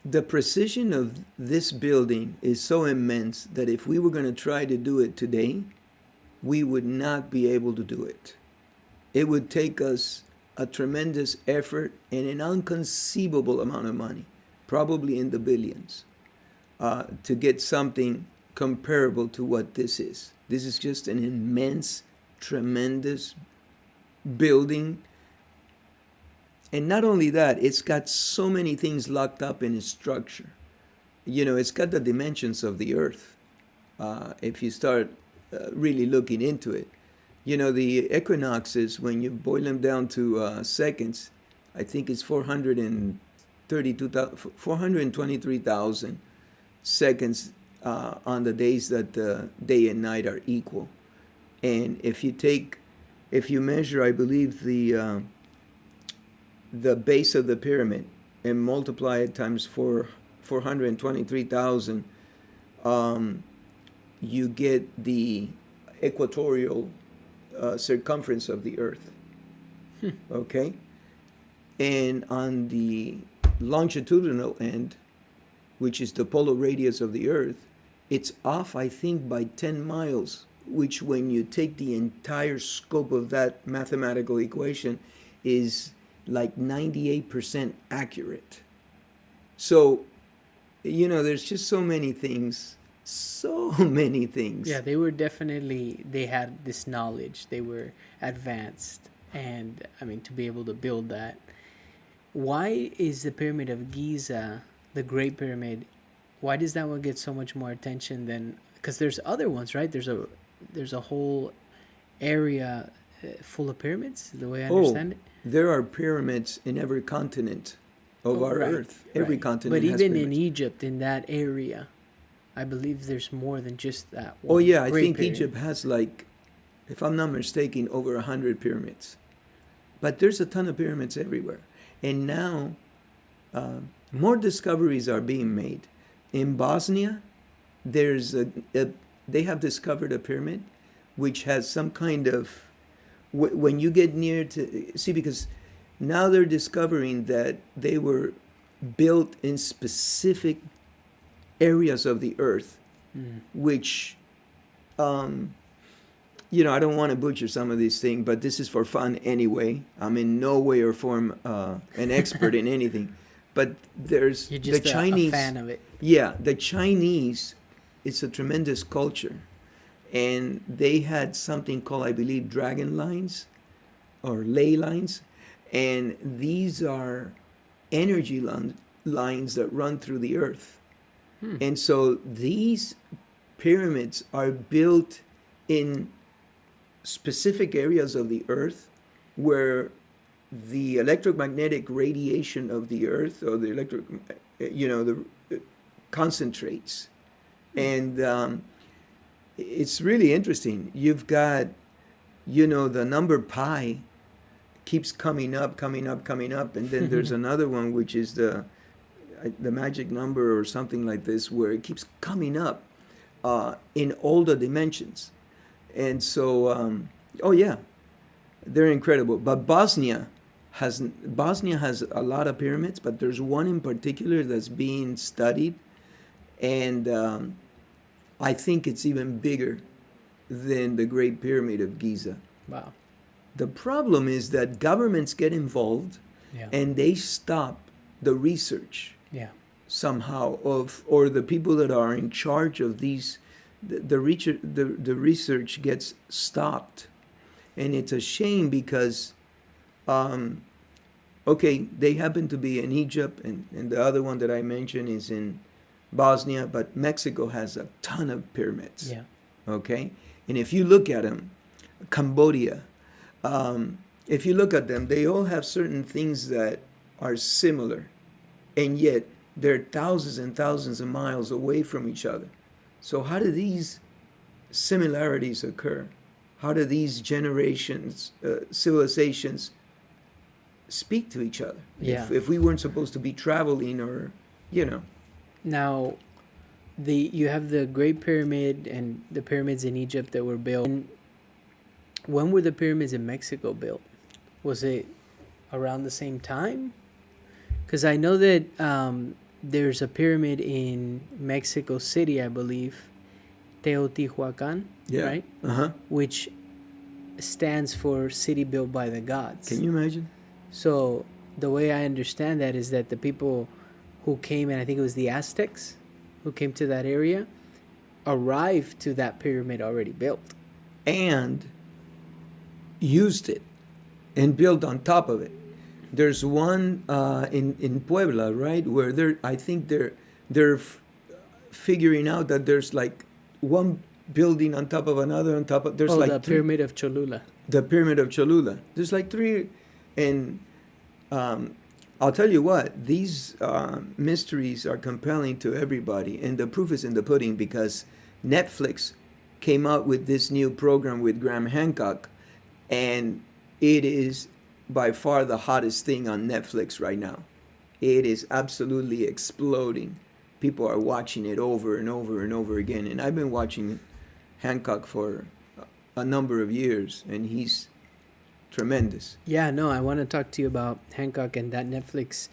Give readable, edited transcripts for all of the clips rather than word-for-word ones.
The precision of this building is so immense that if we were going to try to do it today, we would not be able to do it. It would take us a tremendous effort and an inconceivable amount of money, probably in the billions, to get something comparable to what this is. This is just an immense, tremendous building. And not only that, it's got so many things locked up in its structure. It's got the dimensions of the Earth. If you start really looking into it, the equinoxes, when you boil them down to seconds, I think it's 423,000 seconds on the days that the day and night are equal. And if you measure, I believe, the base of the pyramid and multiply it times 423,000, you get the equatorial circumference of the Earth. Okay? And on the longitudinal end, which is the polar radius of the Earth, it's off, I think, by 10 miles, which when you take the entire scope of that mathematical equation is like 98% accurate. So, there's just so many things. Yeah, they had this knowledge. They were advanced. And, to be able to build that. Why is the Pyramid of Giza, the Great Pyramid, why does that one get so much more attention than... Because there's other ones, right? There's a whole area full of pyramids, the way I understand it. There are pyramids in every continent of our Earth. Every continent But has even pyramids. in Egypt, in that area, I believe there's more than just that one. Oh, yeah. I Great think pyramid. Egypt has, if I'm not mistaken, over 100 pyramids. But there's a ton of pyramids everywhere. And now, more discoveries are being made. In Bosnia, they have discovered a pyramid which has some kind of... When you get near to... See, because now they're discovering that they were built in specific areas of the Earth, which... I don't want to butcher some of these things, but this is for fun anyway. I'm in no way or form an expert in anything. But there's You're just the Chinese... a fan of it. Yeah, the Chinese, it's a tremendous culture. And they had something called, I believe, dragon lines or ley lines. And these are energy lines that run through the Earth. And so these pyramids are built in specific areas of the Earth where the electromagnetic radiation of the Earth, or concentrates. And it's really interesting. You've got, the number pi keeps coming up, and then there's another one which is the magic number or something like this, where it keeps coming up in all the dimensions. And so, they're incredible. But Bosnia has a lot of pyramids, but there's one in particular that's being studied, and I think it's even bigger than the Great Pyramid of Giza. Wow. The problem is that governments get involved, and they stop the research somehow or the people that are in charge of these. The research gets stopped, and it's a shame because, they happen to be in Egypt, and the other one that I mentioned is in Bosnia, but Mexico has a ton of pyramids. Yeah. Okay, and if you look at them, Cambodia, if you look at them, they all have certain things that are similar, and yet they're thousands and thousands of miles away from each other. So how do these similarities occur? How do these generations, civilizations, speak to each other? Yeah. If we weren't supposed to be traveling, or, Now, you have the Great Pyramid and the pyramids in Egypt that were built. When were the pyramids in Mexico built? Was it around the same time? Because I know that there's a pyramid in Mexico City, I believe, Teotihuacán, Yeah. right? Uh-huh. Which stands for city built by the gods. Can you imagine? So the way I understand that is that the people who came, and I think it was the Aztecs who came to that area, arrived to that pyramid already built. And used it and built on top of it. There's one in Puebla, right, where they're figuring out that there's like one building on top of another on top of there's like the pyramid of Cholula. The pyramid of Cholula. There's like three, and I'll tell you what, these mysteries are compelling to everybody, and the proof is in the pudding because Netflix came out with this new program with Graham Hancock, and it is by far the hottest thing on Netflix right now. It is absolutely exploding. People are watching it over and over and over again, and I've been watching Hancock for a number of years, and he's tremendous. Yeah, no, I want to talk to you about Hancock and that Netflix.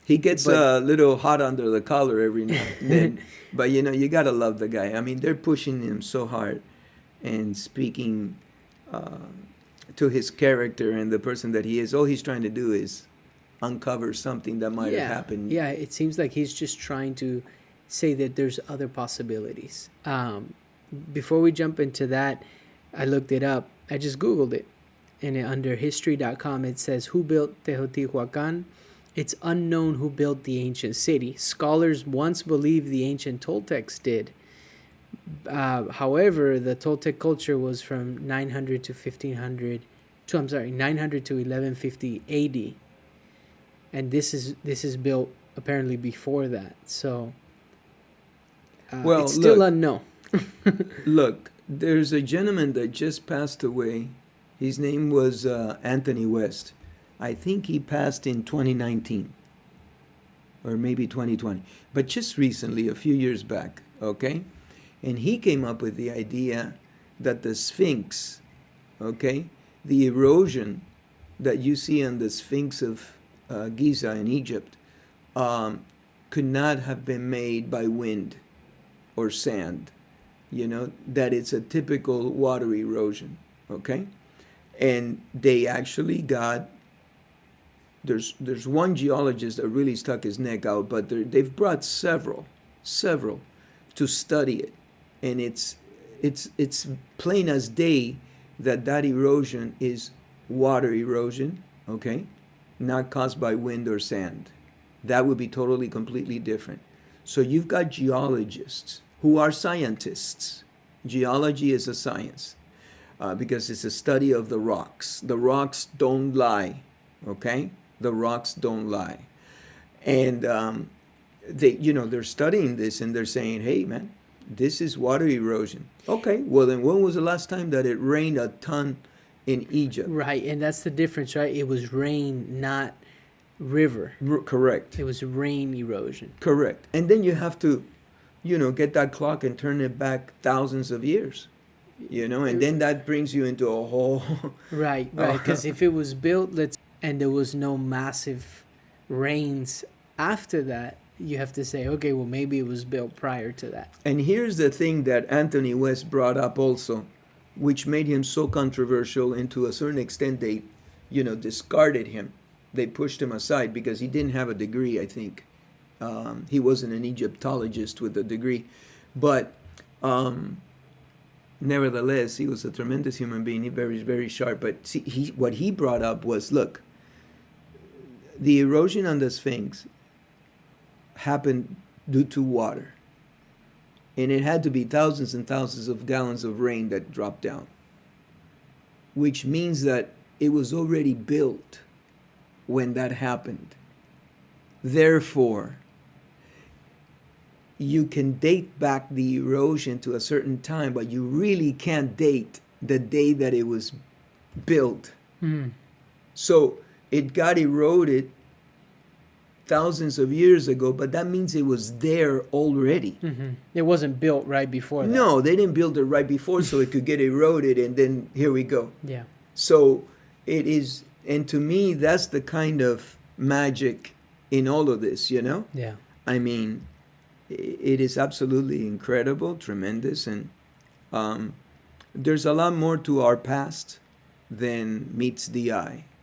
He gets a little hot under the collar every now and then, but you gotta love the guy. I mean, they're pushing him so hard and speaking to his character and the person that he is. All he's trying to do is uncover something that might have happened. Yeah, it seems like he's just trying to say that there's other possibilities. Before we jump into that, I looked it up. I just Googled it. And under history.com, it says, who built Teotihuacán? It's unknown who built the ancient city. Scholars once believed the ancient Toltecs did. However, the Toltec culture was from 900 to 1150 AD. And this is built apparently before that. So it's still unknown. Look, there's a gentleman that just passed away. His name was Anthony West. I think he passed in 2019 or maybe 2020, but just recently, a few years back, okay? And he came up with the idea that the Sphinx, okay, the erosion that you see on the Sphinx of Giza in Egypt could not have been made by wind or sand, that it's a typical water erosion, okay? And they actually got, there's one geologist that really stuck his neck out, but they've brought several to study it. And it's plain as day that erosion is water erosion, okay? Not caused by wind or sand. That would be totally, completely different. So you've got geologists who are scientists. Geology is a science because it's a study of the rocks. The rocks don't lie, okay? The rocks don't lie. And they're studying this and they're saying, hey, man, this is water erosion. Okay, well then when was the last time that it rained a ton in Egypt? Right, and that's the difference, right? It was rain, not river. Correct. It was rain erosion. Correct. And then you have to, get that clock and turn it back thousands of years, and then that brings you into a whole... Right, because if it was built, and there was no massive rains after that, you have to say, okay, well, maybe it was built prior to that. And here's the thing that Anthony West brought up also, which made him so controversial, and to a certain extent they, discarded him. They pushed him aside because he didn't have a degree, I think. He wasn't an Egyptologist with a degree. But nevertheless, he was a tremendous human being, very, very sharp. But see, what he brought up was, look, the erosion on the Sphinx happened due to water. And it had to be thousands and thousands of gallons of rain that dropped down, which means that it was already built when that happened. Therefore, you can date back the erosion to a certain time, but you really can't date the day that it was built. So it got eroded thousands of years ago, but that means it was there already. It wasn't built right before that. No, they didn't build it right before so it could get eroded, and then here we go. Yeah. So it is, and to me, that's the kind of magic in all of this, you know? Yeah. I mean, it is absolutely incredible, tremendous, and there's a lot more to our past than meets the eye.